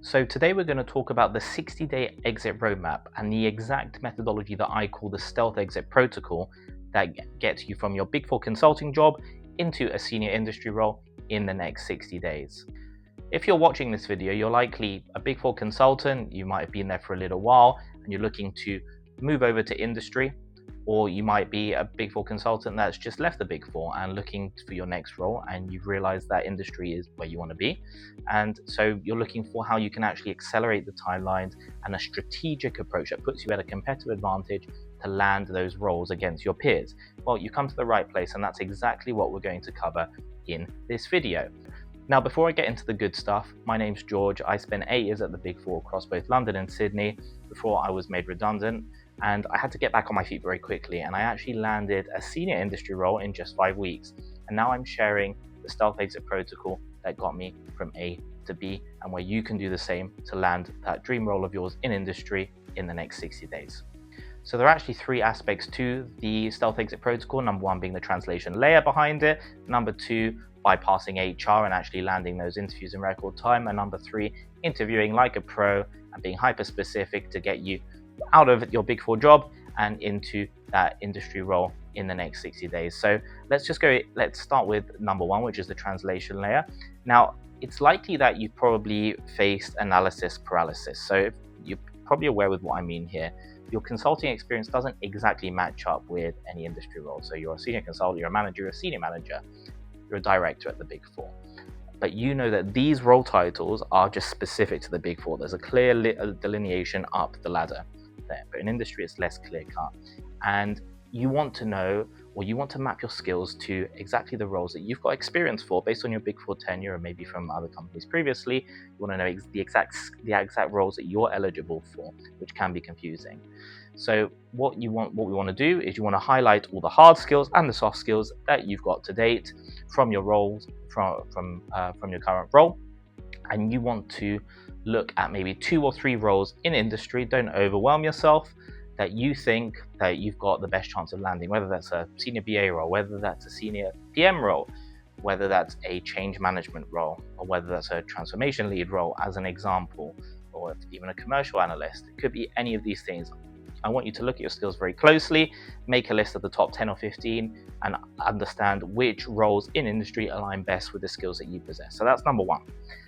So today we're going to talk about the 60-day exit roadmap and the exact methodology that I call the stealth exit protocol that gets you from your Big Four consulting job into a senior industry role in the next 60 days. If you're watching this video, you're likely a Big Four consultant, you might have been there for a little while and you're looking to move over to industry, or you might be a Big Four consultant that's just left the Big Four and looking for your next role, and you've realized that industry is where you want to be. And so you're looking for how you can actually accelerate the timelines and a strategic approach that puts you at a competitive advantage to land those roles against your peers. Well, you've come to the right place, and that's exactly what we're going to cover in this video. Now, before I get into the good stuff, my name's George. I spent 8 years at the Big Four across both London and Sydney before I was made redundant. And I had to get back on my feet very quickly, and I actually landed a senior industry role in just 5 weeks. And now I'm sharing the stealth exit protocol that got me from A to B, and where you can do the same to land that dream role of yours in industry in the next 60 days. So there are actually 3 aspects to the stealth exit protocol. Number 1 being the translation layer behind it. Number 2, bypassing HR and actually landing those interviews in record time. And number 3, interviewing like a pro and being hyper specific to get you out of your Big Four job and into that industry role in the next 60 days. So let's start with number 1, which is the translation layer. Now, it's likely that you've probably faced analysis paralysis. So you're probably aware with what I mean here. Your consulting experience doesn't exactly match up with any industry role. So you're a senior consultant, you're a manager, you're a senior manager, you're a director at the Big Four. But you know that these role titles are just specific to the Big Four. There's a clear delineation up the ladder there, but in industry it's less clear cut. And you want to know, or you want to map your skills to exactly the roles that you've got experience for based on your Big Four tenure, or maybe from other companies previously. You want to know the exact roles that you're eligible for, which can be confusing. So what we want to do is you want to highlight all the hard skills and the soft skills that you've got to date from your roles, from your current role, and you want to look at maybe 2 or 3 roles in industry. Don't overwhelm yourself, that you think that you've got the best chance of landing, whether that's a senior BA role, whether that's a senior PM role, whether that's a change management role, or whether that's a transformation lead role as an example, or even a commercial analyst. It could be any of these things. I want you to look at your skills very closely, make a list of the top 10 or 15, and understand which roles in industry align best with the skills that you possess. So that's number 1.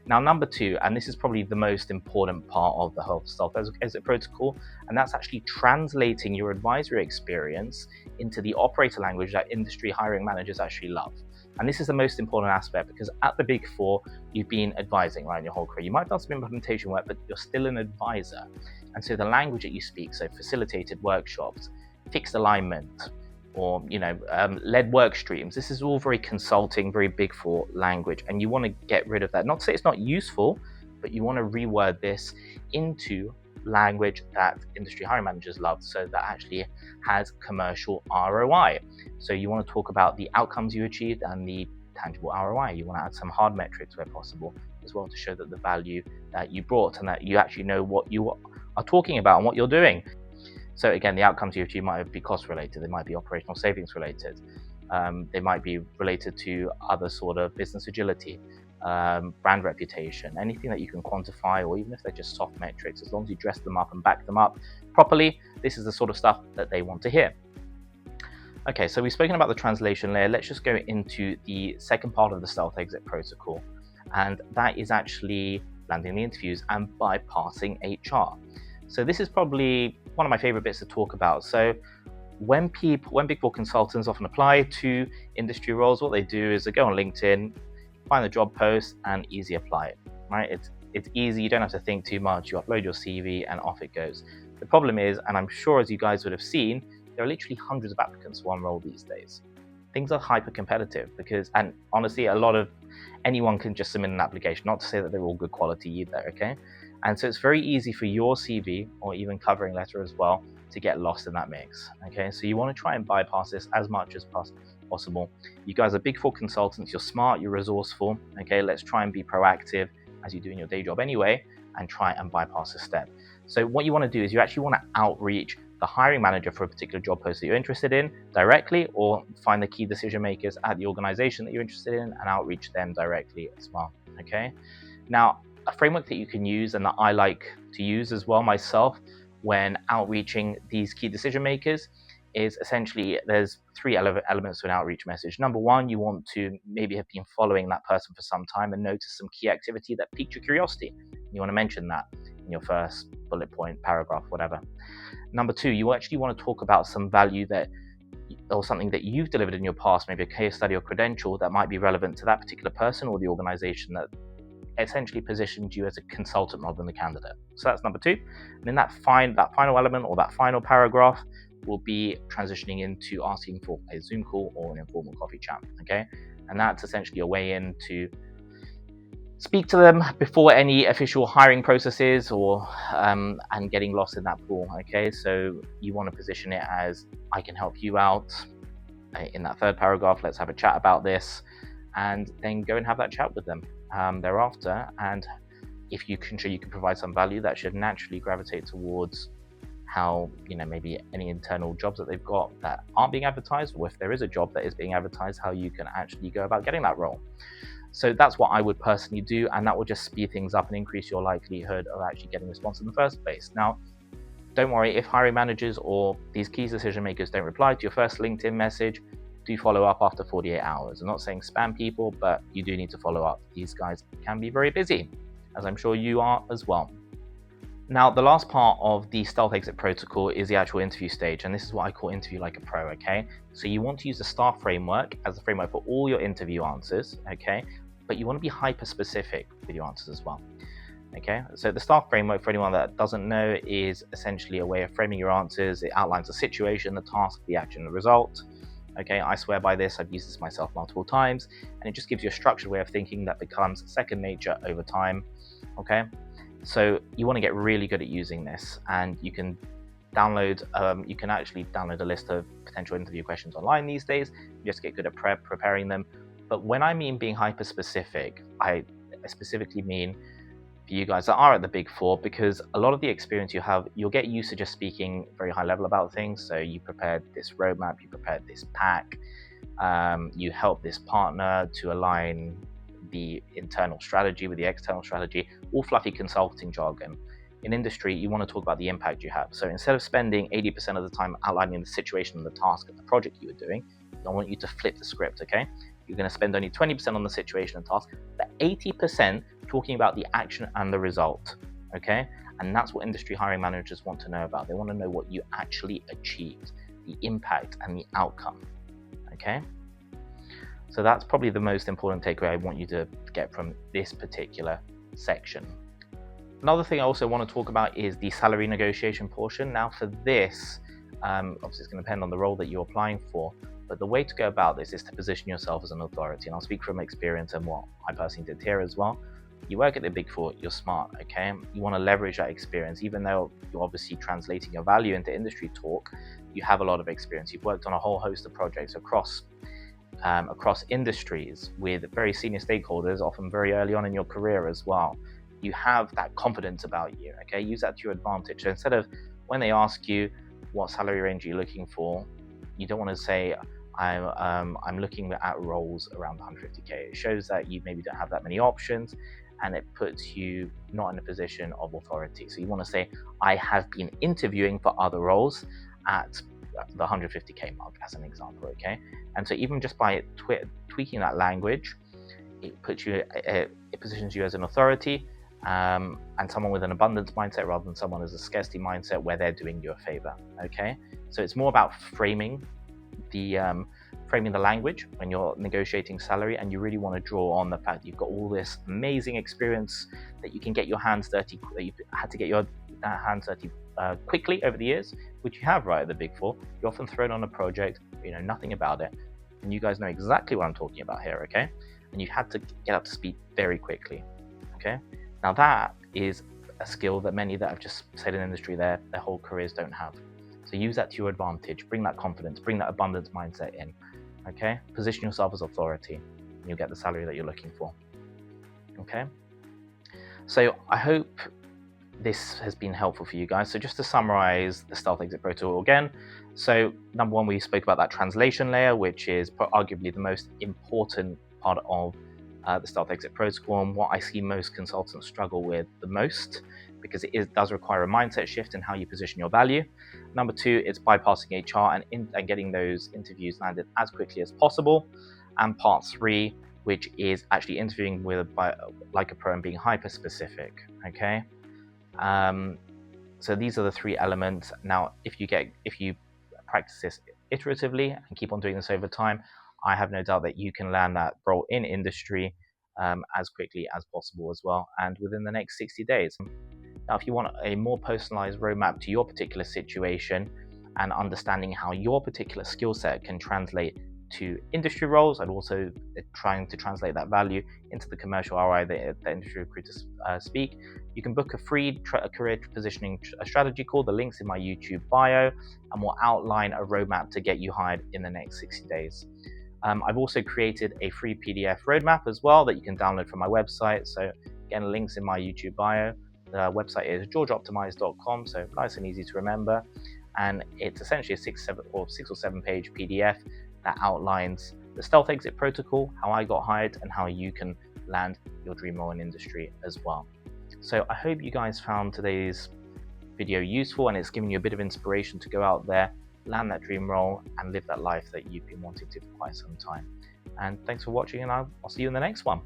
Now, number 2, and this is probably the most important part of the whole stealth exit protocol, and that's actually translating your advisory experience into the operator language that industry hiring managers actually love. And this is the most important aspect, because at the Big Four, you've been advising, right, in your whole career. You might have done some implementation work, but you're still an advisor. And so the language that you speak, so facilitated workshops, fixed alignment, or led work streams, this is all very consulting, very Big Four language, and you want to get rid of that. Not to say it's not useful, but you want to reword this into language that industry hiring managers love, so that actually has commercial ROI. So you want to talk about the outcomes you achieved and the tangible ROI. You want to add some hard metrics where possible as well, to show that the value that you brought and that you actually know what you are talking about and what you're doing. So again, the outcomes you achieve might be cost related, they might be operational savings related, they might be related to other sort of business agility, brand reputation, anything that you can quantify, or even if they're just soft metrics, as long as you dress them up and back them up properly, this is the sort of stuff that they want to hear. Okay, so we've spoken about the translation layer. Let's just go into the second part of the stealth exit protocol, and that is actually landing the interviews and bypassing HR. So this is probably one of my favorite bits to talk about. So when Big Four consultants often apply to industry roles, what they do is they go on LinkedIn, find the job post, and easy apply it, right? It's easy, you don't have to think too much, you upload your CV and off it goes. The problem is, and I'm sure as you guys would have seen, there are literally hundreds of applicants for one role these days. Things are hyper competitive and honestly, anyone can just submit an application, not to say that they're all good quality either, okay? And so it's very easy for your CV, or even covering letter as well, to get lost in that mix, okay? So you want to try and bypass this as much as possible. You guys are Big Four consultants, you're smart, you're resourceful, okay? Let's try and be proactive, as you do in your day job anyway, and try and bypass this step. So what you want to do is you actually want to outreach the hiring manager for a particular job post that you're interested in directly, or find the key decision makers at the organization that you're interested in and outreach them directly as well, okay? Now, a framework that you can use and that I like to use as well myself when outreaching these key decision makers is essentially there's three elements to an outreach message. Number one, you want to maybe have been following that person for some time and notice some key activity that piqued your curiosity. You want to mention that in your first bullet point, paragraph, whatever. Number two, you actually want to talk about some value that or something that you've delivered in your past, maybe a case study or credential that might be relevant to that particular person or the organization that essentially positioned you as a consultant rather than a candidate. So that's number two. And then that final element or that final paragraph will be transitioning into asking for a Zoom call or an informal coffee chat. Okay, and that's essentially a way in to speak to them before any official hiring processes or and getting lost in that pool. Okay, so you want to position it as I can help you out in that third paragraph. Let's have a chat about this, and then go and have that chat with them thereafter. And if you can show you can provide some value, that should naturally gravitate towards how, maybe any internal jobs that they've got that aren't being advertised, or if there is a job that is being advertised, how you can actually go about getting that role. So that's what I would personally do, and that will just speed things up and increase your likelihood of actually getting a response in the first place. Now, don't worry, if hiring managers or these key decision makers don't reply to your first LinkedIn message, do follow up after 48 hours. I'm not saying spam people, but you do need to follow up. These guys can be very busy, as I'm sure you are as well. Now, the last part of the stealth exit protocol is the actual interview stage, and this is what I call interview like a pro, okay? So you want to use the STAR framework as a framework for all your interview answers, okay? But you want to be hyper-specific with your answers as well, okay? So the STAR framework, for anyone that doesn't know, is essentially a way of framing your answers. It outlines the situation, the task, the action, the result. Okay, I swear by this, I've used this myself multiple times, and it just gives you a structured way of thinking that becomes second nature over time, okay? So you want to get really good at using this, and you can actually download a list of potential interview questions online these days. You just get good at preparing them. But when I mean being hyper specific, I specifically mean for you guys that are at the Big Four, because a lot of the experience you have, you'll get used to just speaking very high level about things. So you prepared this roadmap, you prepared this pack, you helped this partner to align the internal strategy with the external strategy, all fluffy consulting jargon. In industry, you want to talk about the impact you have. So instead of spending 80% of the time outlining the situation and the task of the project you were doing, I want you to flip the script, okay? You're going to spend only 20% on the situation and task, but 80% talking about the action and the result, okay? And that's what industry hiring managers want to know about. They want to know what you actually achieved, the impact and the outcome, okay? So that's probably the most important takeaway I want you to get from this particular section. Another thing I also want to talk about is the salary negotiation portion. Now for this, obviously it's going to depend on the role that you're applying for, but the way to go about this is to position yourself as an authority. And I'll speak from experience and what I personally did here as well. You work at the Big Four, you're smart, okay? You want to leverage that experience. Even though you're obviously translating your value into industry talk, you have a lot of experience. You've worked on a whole host of projects across industries with very senior stakeholders, often very early on in your career as well. You have that confidence about you, okay? Use that to your advantage. So instead of when they ask you what salary range are you looking for, you don't want to say I'm looking at roles around 150k. It shows that you maybe don't have that many options, and it puts you not in a position of authority. So you want to say I have been interviewing for other roles at the 150k mark as an example, okay? And so even just by tweaking that language, it positions you as an authority and someone with an abundance mindset rather than someone as a scarcity mindset where they're doing you a favor, okay? So it's more about framing the language when you're negotiating salary, and you really want to draw on the fact that you've got all this amazing experience, that you can get your hands dirty, that you've had to get your hands dirty quickly over the years, which you have right at the Big Four. You're often thrown on a project, you know nothing about it, and you guys know exactly what I'm talking about here, okay? And you've had to get up to speed very quickly, okay? Now that is a skill that many that have just stayed in industry their whole careers don't have. So use that to your advantage, bring that confidence, bring that abundance mindset in, okay? Position yourself as authority, and you'll get the salary that you're looking for, okay? So I hope this has been helpful for you guys. So just to summarize the stealth exit protocol again. So number one, we spoke about that translation layer, which is arguably the most important part of the stealth exit protocol, and what I see most consultants struggle with the most, because it does require a mindset shift in how you position your value. Number 2, it's bypassing HR and getting those interviews landed as quickly as possible. And part 3, which is actually interviewing like a pro and being hyper specific. Okay. So these are the 3 elements. Now, if you practice this iteratively and keep on doing this over time, I have no doubt that you can land that role in industry as quickly as possible as well, and within the next 60 days. Now, if you want a more personalized roadmap to your particular situation and understanding how your particular skill set can translate to industry roles, and also trying to translate that value into the commercial ROI that industry recruiters speak, you can book a free career positioning strategy call. The link's in my YouTube bio, and we'll outline a roadmap to get you hired in the next 60 days. I've also created a free PDF roadmap as well that you can download from my website. So again, links in my YouTube bio. The website is georgeoptimize.com, so nice and easy to remember. And it's essentially a 6 or 7 page PDF that outlines the stealth exit protocol, how I got hired, and how you can land your dream role in industry as well. So I hope you guys found today's video useful, and it's given you a bit of inspiration to go out there, land that dream role, and live that life that you've been wanting to for quite some time. And thanks for watching, and I'll see you in the next one.